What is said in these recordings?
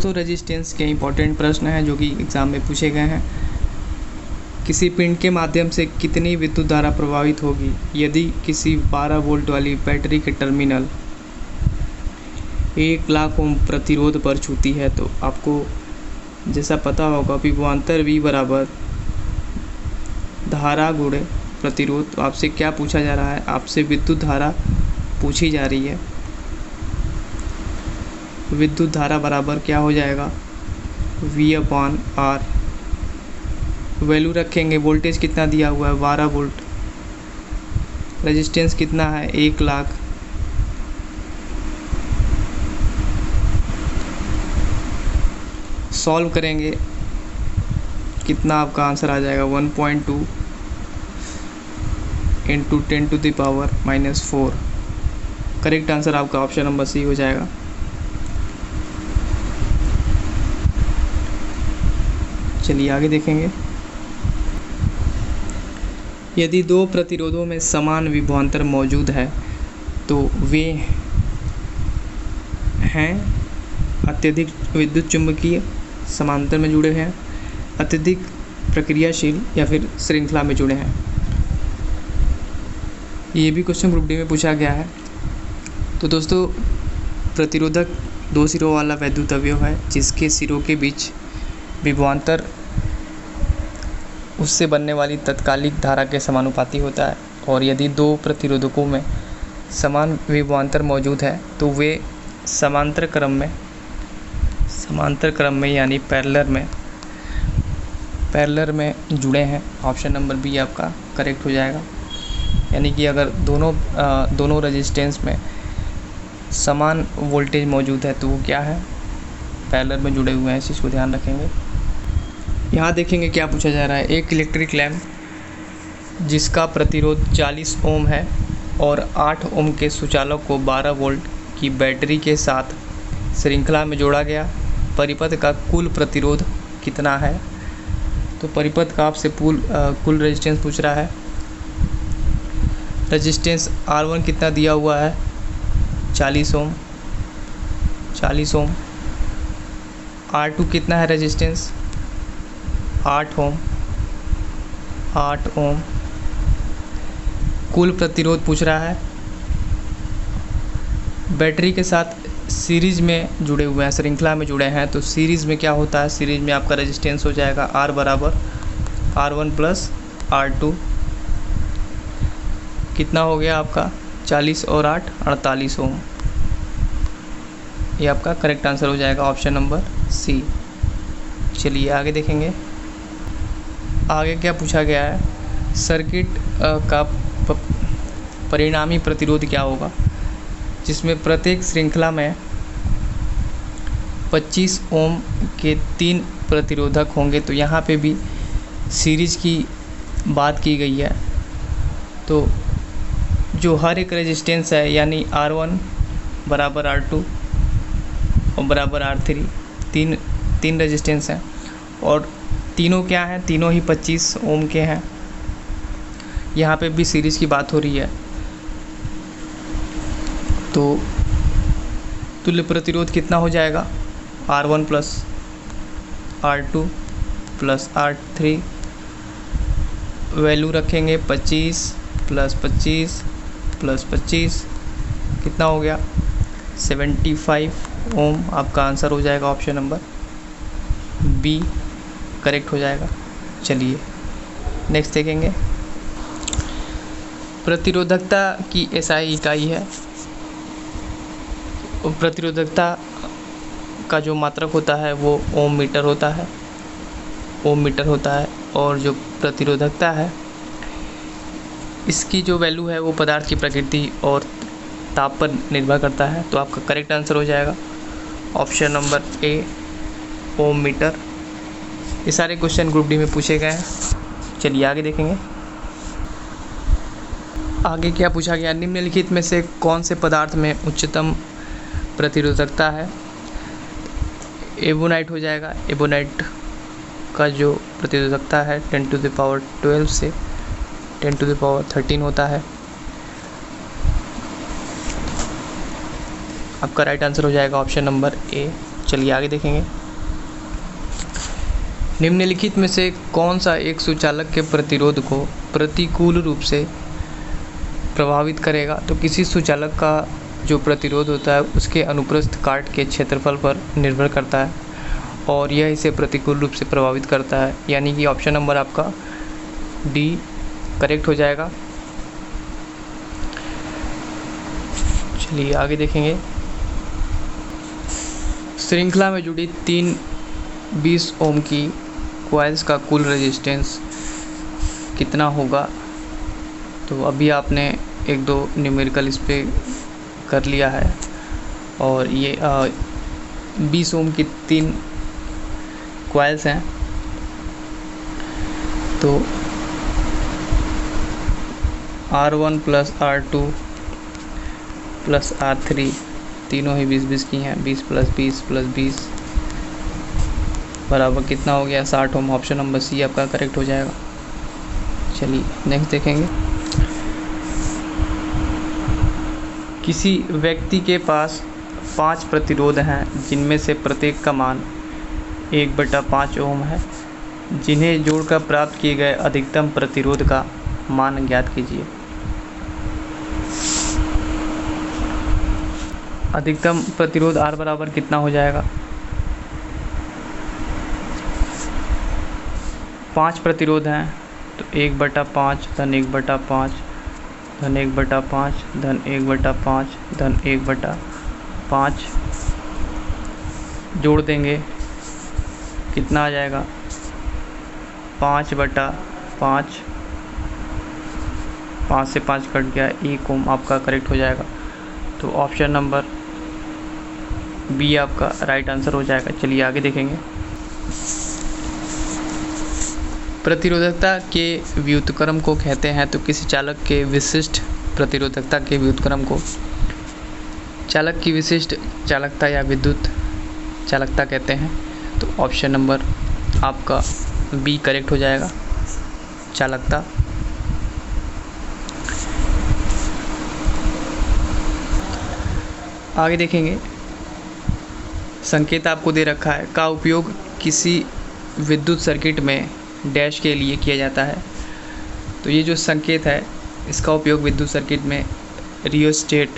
दोस्तों रेजिस्टेंस के इंपॉर्टेंट प्रश्न हैं जो कि एग्ज़ाम में पूछे गए हैं। किसी पिंड के माध्यम से कितनी विद्युत धारा प्रवाहित होगी यदि किसी 12 वोल्ट वाली बैटरी के टर्मिनल 1 लाख ओम प्रतिरोध पर छूती है। तो आपको जैसा पता होगा विभवांतर V बराबर धारा गुणे प्रतिरोध। तो आपसे क्या पूछा जा रहा है, आपसे विद्युत धारा पूछी जा रही है। विद्युत धारा बराबर क्या हो जाएगा, V/R। वैल्यू रखेंगे, वोल्टेज कितना दिया हुआ है 12 वोल्ट, रेजिस्टेंस कितना है 1 लाख। सॉल्व करेंगे कितना आपका आंसर आ जाएगा 1.2 इंटू 10⁻⁻⁴। करेक्ट आंसर आपका ऑप्शन नंबर सी हो जाएगा। चलिए आगे देखेंगे। यदि दो प्रतिरोधों में समान विभवांतर मौजूद है तो वे हैं अत्यधिक विद्युत चुम्बकीय, समांतर में जुड़े हैं, अत्यधिक प्रक्रियाशील या फिर श्रृंखला में जुड़े हैं। ये भी क्वेश्चन ग्रुप डी में पूछा गया है। तो दोस्तों प्रतिरोधक 2 सिरों वाला वैद्युत अवयव है जिसके सिरों के बीच विभवांतर उससे बनने वाली तात्कालिक धारा के समानुपाती होता है। और यदि दो प्रतिरोधकों में समान विभवांतर मौजूद है तो वे समांतर क्रम में यानी पैरेलल में जुड़े हैं। ऑप्शन नंबर बी आपका करेक्ट हो जाएगा। यानी कि अगर दोनों रेजिस्टेंस में समान वोल्टेज मौजूद है तो वो क्या है, पैरेलल में जुड़े हुए हैं। इस चीज़ को ध्यान रखेंगे। यहाँ देखेंगे क्या पूछा जा रहा है। एक इलेक्ट्रिक लैंप जिसका प्रतिरोध 40 ओम है और 8 ओम के सुचालक को 12 वोल्ट की बैटरी के साथ श्रृंखला में जोड़ा गया, परिपथ का कुल प्रतिरोध कितना है। तो परिपथ का आपसे कुल रेजिस्टेंस पूछ रहा है। रेजिस्टेंस R1 कितना दिया हुआ है 40 ओम। R2 कितना है रेजिस्टेंस 8 ओम। कुल प्रतिरोध पूछ रहा है। बैटरी के साथ सीरीज में जुड़े हुए हैं, श्रृंखला में जुड़े हैं। तो सीरीज में क्या होता है, सीरीज में आपका रेजिस्टेंस हो जाएगा R बराबर R1 प्लस R2। कितना हो गया आपका 40 और 8 48 ओम। ये आपका करेक्ट आंसर हो जाएगा ऑप्शन नंबर सी। चलिए आगे देखेंगे। आगे क्या पूछा गया है, सर्किट का परिणामी प्रतिरोध क्या होगा जिसमें प्रत्येक श्रृंखला में 25 ओम के 3 प्रतिरोधक होंगे। तो यहाँ पे भी सीरीज की बात की गई है। तो जो हर एक रेजिस्टेंस है यानी R1 बराबर R2 और बराबर R3, तीन रेजिस्टेंस हैं और तीनों क्या हैं, तीनों ही 25 ओम के हैं। यहाँ पे भी सीरीज़ की बात हो रही है। तो तुल्य प्रतिरोध कितना हो जाएगा R1 plus R2 plus R3। Value रखेंगे 25 प्लस 25 प्लस 25 कितना हो गया 75 ओम। आपका आंसर हो जाएगा ऑप्शन नंबर बी करेक्ट हो जाएगा। चलिए नेक्स्ट देखेंगे। प्रतिरोधकता की SI इकाई है। प्रतिरोधकता का जो मात्रक होता है वो ओम मीटर होता है। और जो प्रतिरोधकता है इसकी जो वैल्यू है वो पदार्थ की प्रकृति और ताप पर निर्भर करता है। तो आपका करेक्ट आंसर हो जाएगा option number A ohm metre. ये सारे क्वेश्चन ग्रुप डी में पूछे गए हैं। चलिए आगे देखेंगे। आगे क्या पूछा गया, निम्नलिखित में से कौन से पदार्थ में उच्चतम प्रतिरोधकता है। एबोनाइट हो जाएगा। एबोनाइट का जो प्रतिरोधकता है 10⁻12 से 10⁻13 होता है। आपका राइट आंसर हो जाएगा ऑप्शन नंबर ए चलिए आगे देखेंगे। निम्नलिखित में से कौन सा एक सुचालक के प्रतिरोध को प्रतिकूल रूप से प्रभावित करेगा? तो किसी सुचालक का जो प्रतिरोध होता है उसके अनुप्रस्थ काट के क्षेत्रफल पर निर्भर करता है और यह इसे प्रतिकूल रूप से प्रभावित करता है, यानी कि ऑप्शन नंबर आपका डी करेक्ट हो जाएगा। चलिए आगे देखेंगे। श्रृंखला में जुड़ी 3 20 ओम की कॉइल्स का कुल रेजिस्टेंस कितना होगा? तो अभी आपने 1-2 न्यूमेरिकल इस पे कर लिया है और ये 20 ओम की 3 कॉइल्स हैं। तो R1 + R2 + R3 तीनों ही 20-20 की हैं। 20 + 20 + 20 बराबर कितना हो गया? 60 ओम। ऑप्शन नंबर सी आपका करेक्ट हो जाएगा। चलिए नेक्स्ट देखेंगे। किसी व्यक्ति के पास 5 प्रतिरोध हैं जिनमें से प्रत्येक का मान 1/5 ओम है, जिन्हें जोड़कर प्राप्त किए गए अधिकतम प्रतिरोध का मान ज्ञात कीजिए। अधिकतम प्रतिरोध R बराबर कितना हो जाएगा? 5 प्रतिरोध हैं तो 1/5 धन 1/5 धन 1/5 धन 1/5 धन 1/5 जोड़ देंगे, कितना आ जाएगा? 5/5। 5 से 5 कट गया, 1 ओम आपका करेक्ट हो जाएगा। तो ऑप्शन नंबर बी आपका राइट आंसर हो जाएगा। चलिए आगे देखेंगे। प्रतिरोधकता के व्युत्क्रम को कहते हैं तो किसी चालक के विशिष्ट प्रतिरोधकता के व्युत्क्रम को चालक की विशिष्ट चालकता या विद्युत चालकता कहते हैं। तो ऑप्शन नंबर आपका बी करेक्ट हो जाएगा, चालकता। आगे देखेंगे। संकेत आपको दे रखा है का उपयोग किसी विद्युत सर्किट में डैश के लिए किया जाता है। तो ये जो संकेत है इसका उपयोग विद्युत सर्किट में रियोस्टेट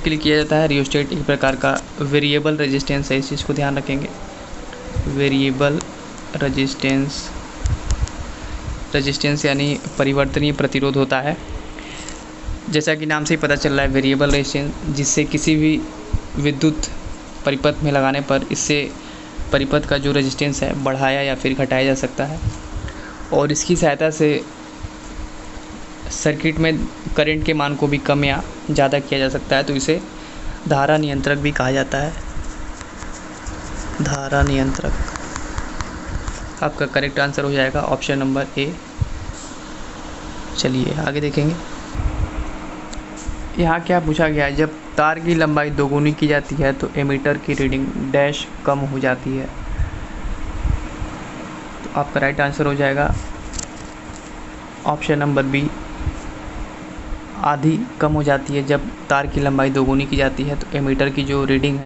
के लिए किया जाता है। रियोस्टेट एक प्रकार का वेरिएबल रेजिस्टेंस है, इस चीज़ को ध्यान रखेंगे। वेरिएबल रेजिस्टेंस यानी परिवर्तनीय प्रतिरोध होता है। जैसा कि नाम से ही पता चल रहा है वेरिएबल रेजिस्टेंस, जिससे किसी भी विद्युत परिपथ में लगाने पर इससे परिपथ का जो रेजिस्टेंस है बढ़ाया या फिर घटाया जा सकता है और इसकी सहायता से सर्किट में करंट के मान को भी कम या ज़्यादा किया जा सकता है। तो इसे धारा नियंत्रक भी कहा जाता है। धारा नियंत्रक आपका करेक्ट आंसर हो जाएगा, ऑप्शन नंबर ए। चलिए आगे देखेंगे। यहाँ क्या पूछा गया है? जब तार की लंबाई दोगुनी की जाती है तो एमीटर की रीडिंग डैश कम हो जाती है। तो आपका राइट आंसर हो जाएगा ऑप्शन नंबर बी, आधी कम हो जाती है। जब तार की लंबाई दोगुनी की जाती है तो एमीटर की जो रीडिंग है